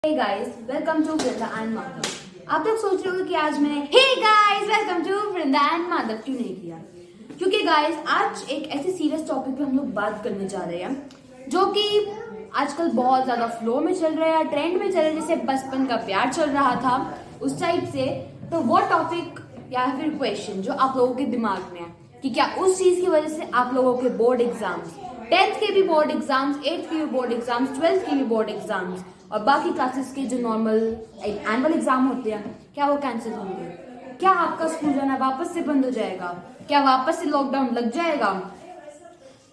Hey guys, welcome to Vrinda and Madhav. आप लोग सोच रहे होंगे कि आज मैंने Hey guys, welcome to Vrinda and Madhav क्यों नहीं किया, क्योंकि गाइस आज एक ऐसे सीरियस टॉपिक पे हम लोग बात करने जा रहे हैं जो कि आजकल बहुत ज्यादा फ्लो में चल रहा है, ट्रेंड में चल रहा है, जैसे बचपन का प्यार चल रहा था उस टाइप से। तो वो टॉपिक या फिर क्वेश्चन जो आप लोगों के दिमाग में है कि क्या उस चीज की वजह से आप लोगों के बोर्ड एग्जाम्स, 10th के भी बोर्ड एग्जाम्स, 8th के भी बोर्ड एग्जाम्स, 12th के भी बोर्ड एग्जाम्स और बाकी क्लासेस के जो नॉर्मल एनुअल एग्जाम होते हैं, क्या वो कैंसिल होंगे? क्या आपका स्कूल जाना वापस से बंद हो जाएगा? क्या वापस से लॉकडाउन लग जाएगा?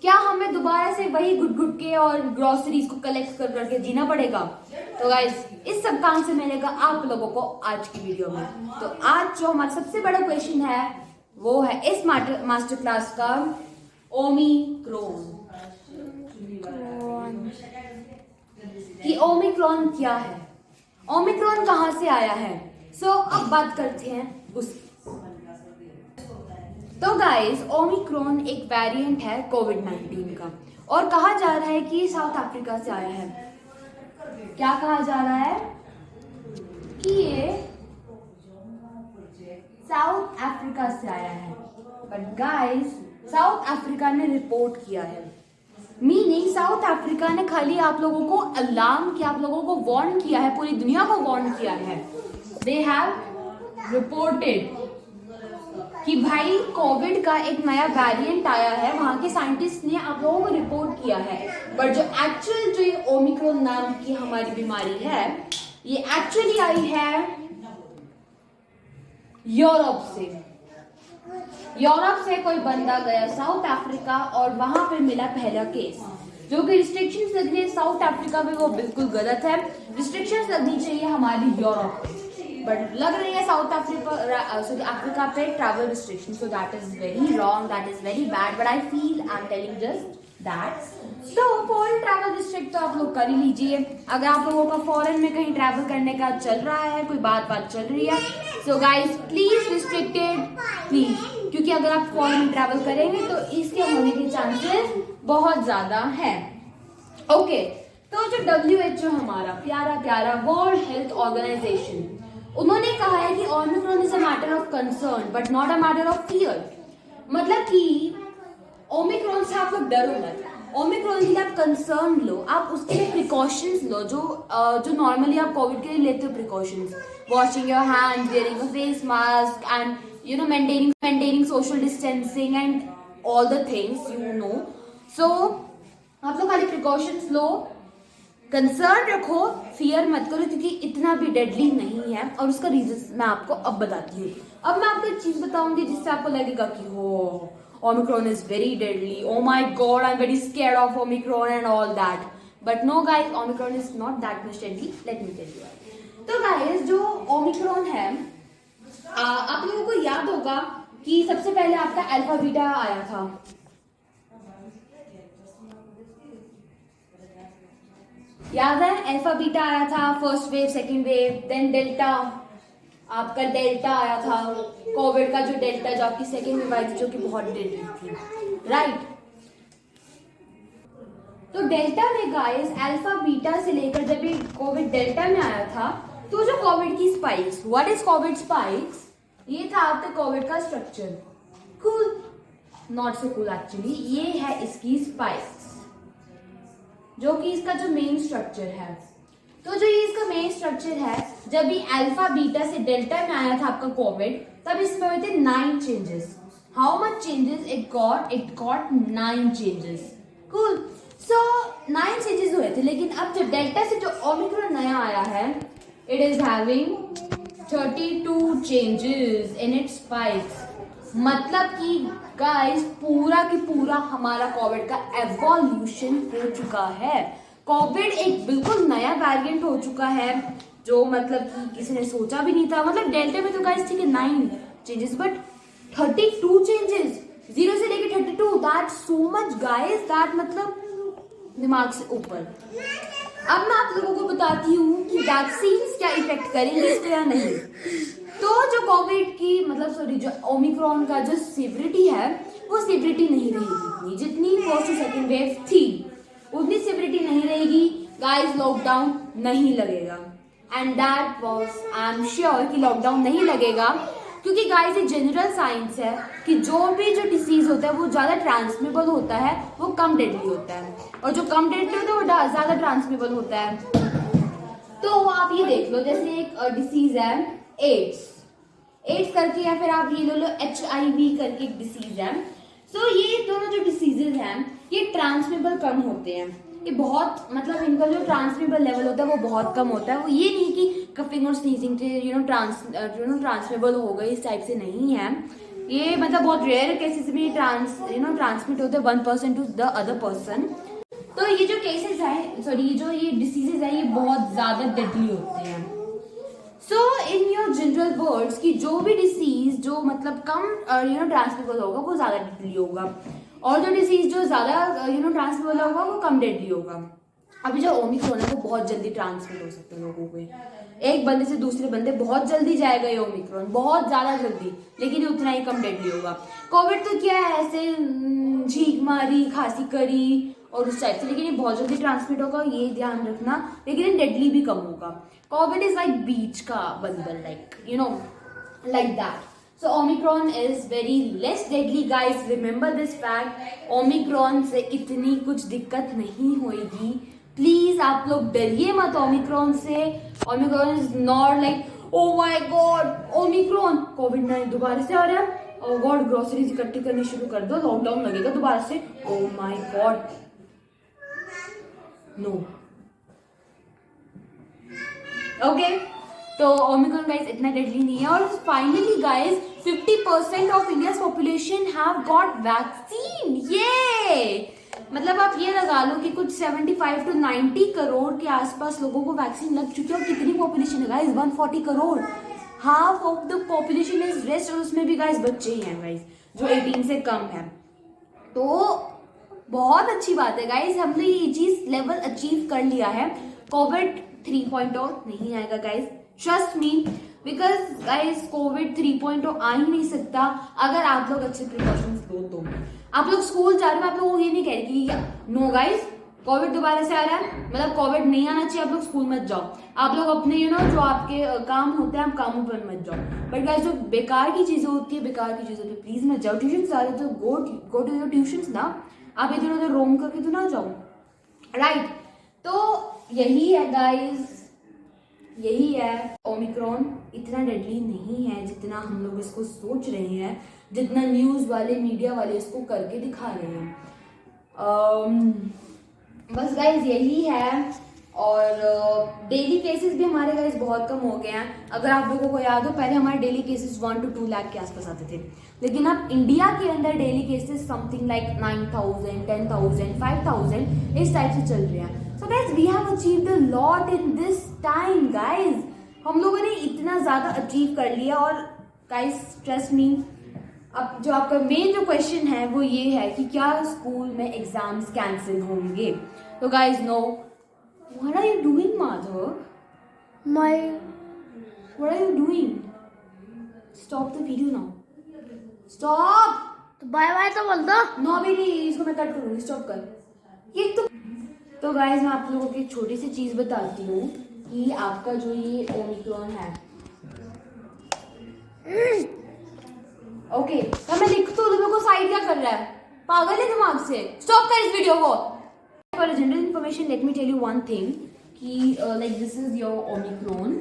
क्या हमें दोबारा से वही घुट घुट के और ग्रोसरीज को कलेक्ट कर करके जीना पड़ेगा? तो गाइस इस सब का आंसर मिलेगा आप लोगों को आज की वीडियो में। तो आज जो हमारा सबसे बड़ा क्वेश्चन है वो है इस मास्टर क्लास का ओमिक्रॉन, कि ओमिक्रॉन क्या है, ओमिक्रॉन कहां से आया है। अब बात करते हैं उस। तो गाइस ओमिक्रॉन एक वेरिएंट है कोविड-19 का और कहा जा रहा है कि साउथ अफ्रीका से आया है। क्या कहा जा रहा है कि ये साउथ अफ्रीका से आया है, बट गाइस साउथ अफ्रीका ने रिपोर्ट किया है, मीनिंग साउथ अफ्रीका ने खाली आप लोगों को अलार्म किया, आप लोगों को वार्न किया है, पूरी दुनिया को वार्न किया है। दे हैव रिपोर्टेड कि भाई कोविड का एक नया वेरिएंट आया है, वहां के साइंटिस्ट ने आप लोगों को रिपोर्ट किया है। बट जो एक्चुअल जो ये ओमिक्रॉन नाम की हमारी बीमारी है, ये एक्चुअली आई है यूरोप से। यूरोप से कोई बंदा गया साउथ अफ्रीका और वहां पे मिला पहला केस। जो कि रिस्ट्रिक्शंस लग रही है साउथ अफ्रीका में वो बिल्कुल गलत है, रिस्ट्रिक्शंस लगनी चाहिए हमारी यूरोप पे, बट लग रही है साउथ अफ्रीका पे travel restriction. So that is very wrong, that is very bad, but I feel I am telling just that. So foreign travel restrict तो आप लोग कर ही लीजिए। अगर आप लोगों का फॉरेन में कहीं ट्रैवल करने का चल रहा है, कोई बात चल रही है, so guys please restricted please, क्योंकि अगर आप फॉरेन में ट्रैवल करेंगे तो इसके होने के चांसेस बहुत ज्यादा है। ओके, तो जो WHO हमारा प्यारा प्यारा वर्ल्ड हेल्थ ऑर्गेनाइजेशन, उन्होंने कहा है कि Omicron is a matter of concern but not a matter of fear. मतलब कि ओमिक्रॉन से आप लोग डरो मत, ओमिक्रॉन के लिए आप कंसर्न लो, आप उसके लिए प्रिकॉशंस लो जो नॉर्मली आप कोविड के लिए लेते हो precautions, washing your hands, wearing a face mask and you know maintaining social distancing and all the things you know. So आप लोग खाली प्रिकॉशंस लो, कंसर्न रखो, फियर मत करो, क्योंकि इतना भी डेडली नहीं है। और उसका रीजन मैं आपको अब बताती हूँ। अब मैं आपको एक चीज बताऊंगी जिससे आपको लगेगा कि हो Omicron is very deadly. Oh my God, I'm very scared of Omicron and all that. But no guys, Omicron is not that much deadly. Let me tell you. तो guys जो Omicron है, आप लोगों को याद होगा कि सबसे पहले आपका अल्फा बीटा आया था। याद है अल्फा बीटा आया था, first wave, second wave, then delta, आपका डेल्टा आया था, कोविड का जो डेल्टा जो आपकी सेकेंड वेव आई थी जो कि बहुत डेडली थी, राइट। तो डेल्टा में गाइस अल्फा बीटा से लेकर जब ये कोविड डेल्टा में आया था, तो जो कोविड की spikes, what is Covid spikes, ये था आपका कोविड का structure. Cool, not so cool actually. ये है इसकी स्पाइक्स जो कि इसका जो मेन स्ट्रक्चर है। तो जो ये इसका मेन स्ट्रक्चर है, जब ये अल्फा बीटा से डेल्टा में आया था आपका कोविड, तब इसमें हुए थे 9 changes. How much changes it got? It got 9 changes. Cool. So 9 changes हुए थे, लेकिन अब जो डेल्टा से जो ओमिक्रॉन नया आया है, it is having 32 changes in its spikes. मतलब कि गाइस पूरा की पूरा हमारा कोविड का एवोल्यूशन हो चुका है। कोविड एक बिल्कुल नया वेरिएंट हो चुका है जो मतलब कि किसी ने सोचा भी नहीं था। मतलब डेल्टा में तो गाइस ठीक है 9 चेंजेस, बट 32 चेंजेस, 0 से लेके 32, that's so much guys, that मतलब दिमाग से ऊपर। अब मैं आप लोगों को बताती हूँ कि वैक्सीन्स क्या इफेक्ट करेंगे इस पे या नहीं। तो जो कोविड की मतलब जो ओमिक्रॉन का जो सिविरिटी है, वो सिविरिटी नहीं रहेगी जितनी फर्स्ट और सेकेंड वेव थी, उतनी सिविरिटी नहीं रहेगी गाइस, लॉकडाउन नहीं लगेगा। And that was I am sure कि लॉकडाउन नहीं लगेगा, क्योंकि गाइस ये जनरल साइंस है कि जो डिसीज होता है वो ज़्यादा ट्रांसमिबल होता है, वो कम डेडली होता है, और जो कम डेडली होता है वो ज़्यादा ट्रांसमिबल होता है। तो आप ये देख लो, जैसे एक डिसीज है एड्स करके, या फिर आप ये ले लो HIV करके एक डिसीज है। सो ये दोनों जो डिसीजेज हैं ये ट्रांसमिबल कम होते हैं, ये बहुत मतलब इनका जो ट्रांसमिबल लेवल होता है वो बहुत कम होता है। वो ये नहीं कि कफिंग और स्नीजिंग से ट्रांसमिबल हो गई, इस टाइप से नहीं है। ये मतलब बहुत रेयर केसेस में ट्रांसमिट होते हैं 1% टू द अदर पर्सन। तो ये जो केसेस हैं, सॉरी ये डिसीजेज हैं, ये बहुत ज्यादा डेडली होते हैं। सो इन योर जनरल वर्ड्स कि जो भी डिसीज जो मतलब कम ट्रांसमिबल होगा वो ज्यादा डेडली होगा, और जो डिसीज जो ज्यादा ट्रांसमिबल होगा वो कम डेडली होगा। अभी जो ओमिक्रॉन है वो बहुत जल्दी ट्रांसमिट हो सकता है लोगों को, एक बंदे से दूसरे बंदे बहुत जल्दी जाएगा ये ओमिक्रॉन, बहुत ज्यादा जल्दी, लेकिन उतना ही कम डेडली होगा। कोविड तो क्या है, ऐसे छींक मारी, खांसी करी और उस टाइप से, लेकिन ये बहुत जल्दी ट्रांसमिट होगा, ये ध्यान रखना, लेकिन डेडली भी कम होगा। कोविड इज लाइक बीच का बंदर, like that. So Omicron is very less deadly, guys. Remember this fact. Omicron से इतनी कुछ दिक्कत नहीं होगी। प्लीज आप लोग डरिए मत ओमिक्रॉन से। Omicron is not like oh my god Omicron, कोविड-19 दोबारा से आ रहा है, ओ गॉड ग्रोसरीज इकट्ठी करनी शुरू कर दो, लॉकडाउन लगेगा दोबारा से, oh my god, no. Okay, तो ओमिक्रॉन गाइस इतना डेडली नहीं है। और finally guys 50% of India's population have got vaccine. ये मतलब आप ये लगा लो कि कुछ 75 to 90 करोड़ के आसपास लोगों को वैक्सीन लग चुकी है। और कितनी पॉपुलेशन है guys? 140 crore, half of the population is rest, और उसमें भी गाइस बच्चे ही हैं गाइस जो 18 से कम है। तो बहुत अच्छी बात है गाइस, हमने ये चीज लेवल अचीव कर लिया है। कोविड 3.0 नहीं आएगा guys, trust me, because guys Covid 3.0 आ ही नहीं सकता अगर आप लोग अच्छे प्रिकॉशंस लो तो। आप लोग स्कूल जा रहे हो, आप लोगों को ये नहीं कह रही कि नो गाइस कोविड दोबारा से आ रहा है, मतलब कोविड नहीं आना चाहिए, आप लोग स्कूल मत जाओ, आप लोग अपने जो आपके काम होते हैं आप कामों पर मत जाओ। बट गाइस जो बेकार की चीजें होती है, बेकार की चीजों पे प्लीज मत जाओ। ट्यूशन जा रहे हो तो गो टू योर ट्यूशंस ना, आप इधर उधर रोम करके तो ना जाओ, राइट। तो यही है गाइस, यही है, ओमिक्रॉन इतना डेडली नहीं है जितना हम लोग इसको सोच रहे हैं, जितना न्यूज़ वाले मीडिया वाले इसको करके दिखा रहे हैं। बस गाइज यही है। और डेली केसेस भी हमारे गाइज बहुत कम हो गए हैं। अगर आप लोगों को याद हो, पहले हमारे डेली केसेस 1 to 2 लाख के आसपास आते थे, लेकिन अब इंडिया के अंदर डेली केसेस समथिंग लाइक 9,000, 10,000, 5,000 इस टाइप से चल रहे हैं। So guys, we have achieved a lot in this time, guys. हम लोगों ने इतना ज्यादा अचीव कर लिया। और guys, trust me, अब जो आपका मेन जो क्वेश्चन है वो ये है कि क्या स्कूल में एग्जाम्स कैंसिल होंगे? तो guys, no. What are you doing, Madhav? What are you doing? Stop the video now. Stop. तो बाय बाय तो बोल दो। No अभी नहीं, इसको मैं कट करूंगी, स्टॉप कर। ये तो गाइज मैं आप लोगों को एक छोटी सी चीज बताती हूँ कि आपका जो ये ओमिक्रॉन है, ओके, तो मैं लिखती हूँ, तुम लोग को साइड क्या कर रहा है? पागल है दिमाग से? स्टॉप कर इस वीडियो को। For general information let me tell you one thing कि like this is your Omicron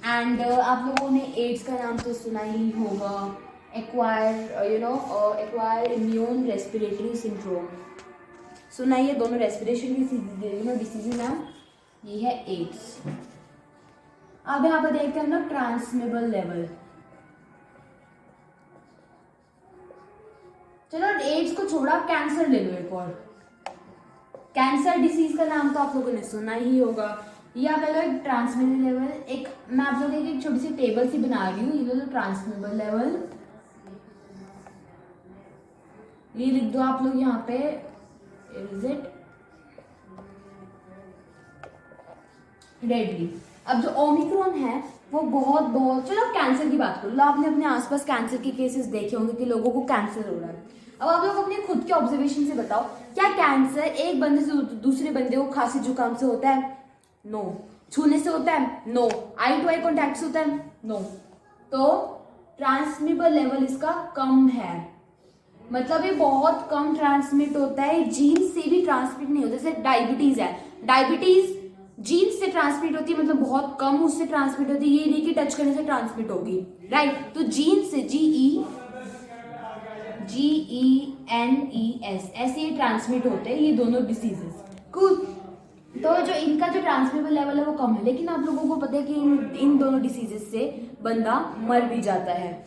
and आप लोगों ने एड्स का नाम तो सुना ही होगा, एक्वायर इम्यून रेस्पिरेटरी सिंड्रोम सुना ही है। दोनों रेस्पिरेशन की डिसीजेज हैं। ये है एड्स। अब यहाँ पर देखते हैं ना ट्रांसमिबल लेवल। चलो एड्स को छोड़ा, कैंसर ले लो एक और। कैंसर डिसीज का नाम तो आप लोगों ने सुना ही होगा। ये आप एक ट्रांसमिबल लेवल, एक मैं आप लोगों की एक छोटी सी टेबल सी बना रही हूँ। ये लो ट्रांसमिबल लेवल, ये लिख दो आप लोग यहाँ पे, इज इट डेडली। अब जो ओमिक्रॉन है वो बहुत, चलो कैंसर की बात करो, आपने अपने आसपास कैंसर के केसेस देखे होंगे कि लोगों को कैंसर हो रहा है। अब आप लोग अपने खुद के ऑब्जर्वेशन से बताओ, क्या कैंसर एक बंदे से दूसरे बंदे को खांसी जुकाम से होता है? नो। छूने से होता है? No. Eye to eye contact से होता है? नो। तो ट्रांसमिटेबल लेवल इसका कम है, मतलब ये बहुत कम ट्रांसमिट होता है, जीन से भी ट्रांसमिट नहीं होता। जैसे डायबिटीज है, डायबिटीज जीन से ट्रांसमिट होती है, मतलब बहुत कम उससे ट्रांसमिट होती है, ये नहीं कि टच करने से ट्रांसमिट होगी, राइट। तो जीन से GENES ऐसे ये ट्रांसमिट होते हैं, ये दोनों डिसीजेस। कूल। तो जो इनका जो ट्रांसमिटेबल लेवल है वो कम है, लेकिन आप लोगों को पता है कि इन दोनों डिसीजेस से बंदा मर भी जाता है।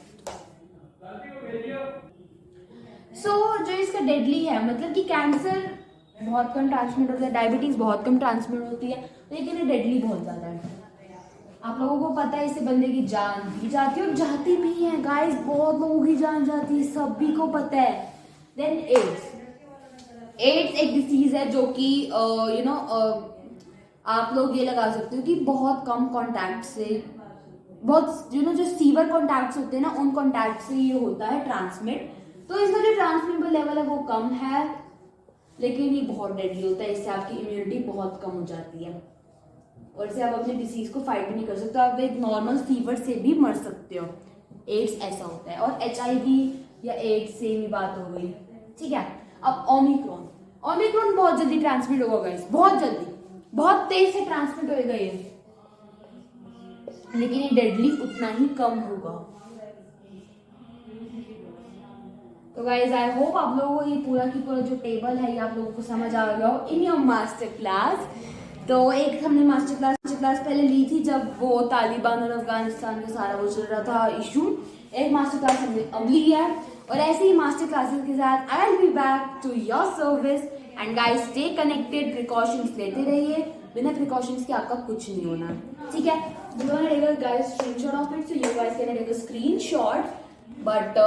जो इसका डेडली है, मतलब कि कैंसर बहुत कम ट्रांसमिट होता है, डायबिटीज बहुत कम ट्रांसमिट होती है, लेकिन ये डेडली बहुत ज्यादा है। आप लोगों को पता है इससे बंदे की जान भी जाती है और जाती भी है गाइस, बहुत लोगों की जान जाती है, सभी को पता है। देन एड्स एक डिसीज है जो कि आप लोग ये लगा सकते हो कि बहुत कम कॉन्टैक्ट से, बहुत जो सीवर कॉन्टैक्ट्स होते हैं ना, उन कॉन्टैक्ट से ये होता है ट्रांसमिट। तो इसका जो ट्रांसमिटेबल लेवल है वो कम है, लेकिन ये बहुत डेडली होता है, इससे आपकी इम्यूनिटी बहुत कम हो जाती है और इससे आप अपने डिसीज को फाइट भी नहीं कर सकते, आप एक नॉर्मल फीवर से भी मर सकते हो। एड्स ऐसा होता है। और HIV या एड्स सेम ही बात हो गई, ठीक है। अब ओमिक्रॉन बहुत जल्दी ट्रांसमिट होगा गाइस, बहुत जल्दी, बहुत तेज से ट्रांसमिट होगा ये, लेकिन ये डेडली उतना ही कम होगा। तो गाइज आई होप आप लोगों को ये पूरा की पूरा जो टेबल है ये आप लोगों को समझ आ गया हो इन योर मास्टर क्लास। तो एक हमने मास्टर क्लास पहले ली थी जब वो तालिबान और अफगानिस्तान में सारा वो चल रहा था इशू। एक मास्टर क्लास हमने अब ली है और ऐसे ही मास्टर क्लासेस के साथ I will be back to your service. And guys stay connected, precautions लेते रहिए, बिना प्रिकॉशंस के आपका कुछ नहीं होना, ठीक है। You want to take a guys screenshot of it, so you guys can take a screenshot, but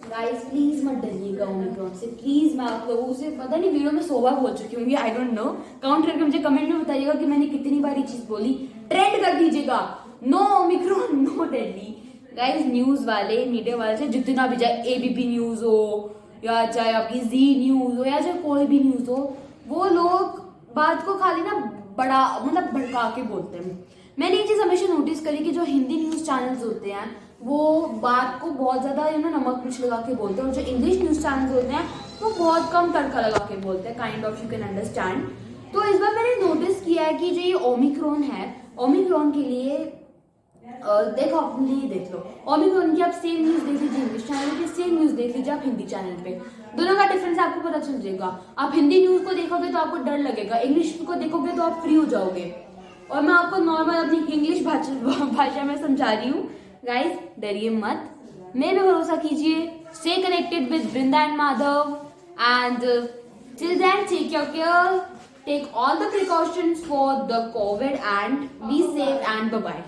guys please मत डरिएगा ओमिक्रॉन से, प्लीज। मैं आप लोगों से पता नहीं वीडियो में 100 बार बोल चुकी हूँ, आई डोंट नो, काउंट करके मुझे कमेंट में बताइएगा कि मैंने कितनी बार ये चीज बोली, ट्रेंड कर दीजिएगा, no omicron no deadly. Guys news वाले, मीडिया वाले से जितना भी, चाहे ABP न्यूज हो या चाहे आपकी Z न्यूज हो या चाहे कोई भी न्यूज हो, वो लोग बात को खाली ना बड़ा मतलब भड़का के बोलते हैं। मैंने ये चीज हमेशा नोटिस करी कि जो हिंदी न्यूज चैनल्स होते हैं वो बात को बहुत ज्यादा नमक मिर्च लगा के बोलते हैं, और जो इंग्लिश न्यूज चैनल्स होते हैं वो बहुत कम तड़का लगा के बोलते हैं, kind of, you can understand. तो इस बार मैंने नोटिस किया है कि जो ये ओमिक्रॉन है, ओमिक्रॉन के लिए देखो अपने लिए देख लो, ओमिक्रॉन की आप सेम न्यूज देख लीजिए इंग्लिश चैनल पे, सेम न्यूज देख लीजिए आप हिंदी चैनल पे, दोनों का डिफरेंस आपको पता चल जाएगा। आप हिंदी न्यूज को देखोगे तो आपको डर लगेगा, इंग्लिश को देखोगे तो आप फ्री हो जाओगे। और मैं आपको नॉर्मल अपनी इंग्लिश भाषा में समझा रही हूँ गाइस, डरिए मत, मेरे पे भरोसा कीजिए, stay connected with Vrinda and Madhav, and till then take your care, take all the precautions for the COVID and be safe and bye bye.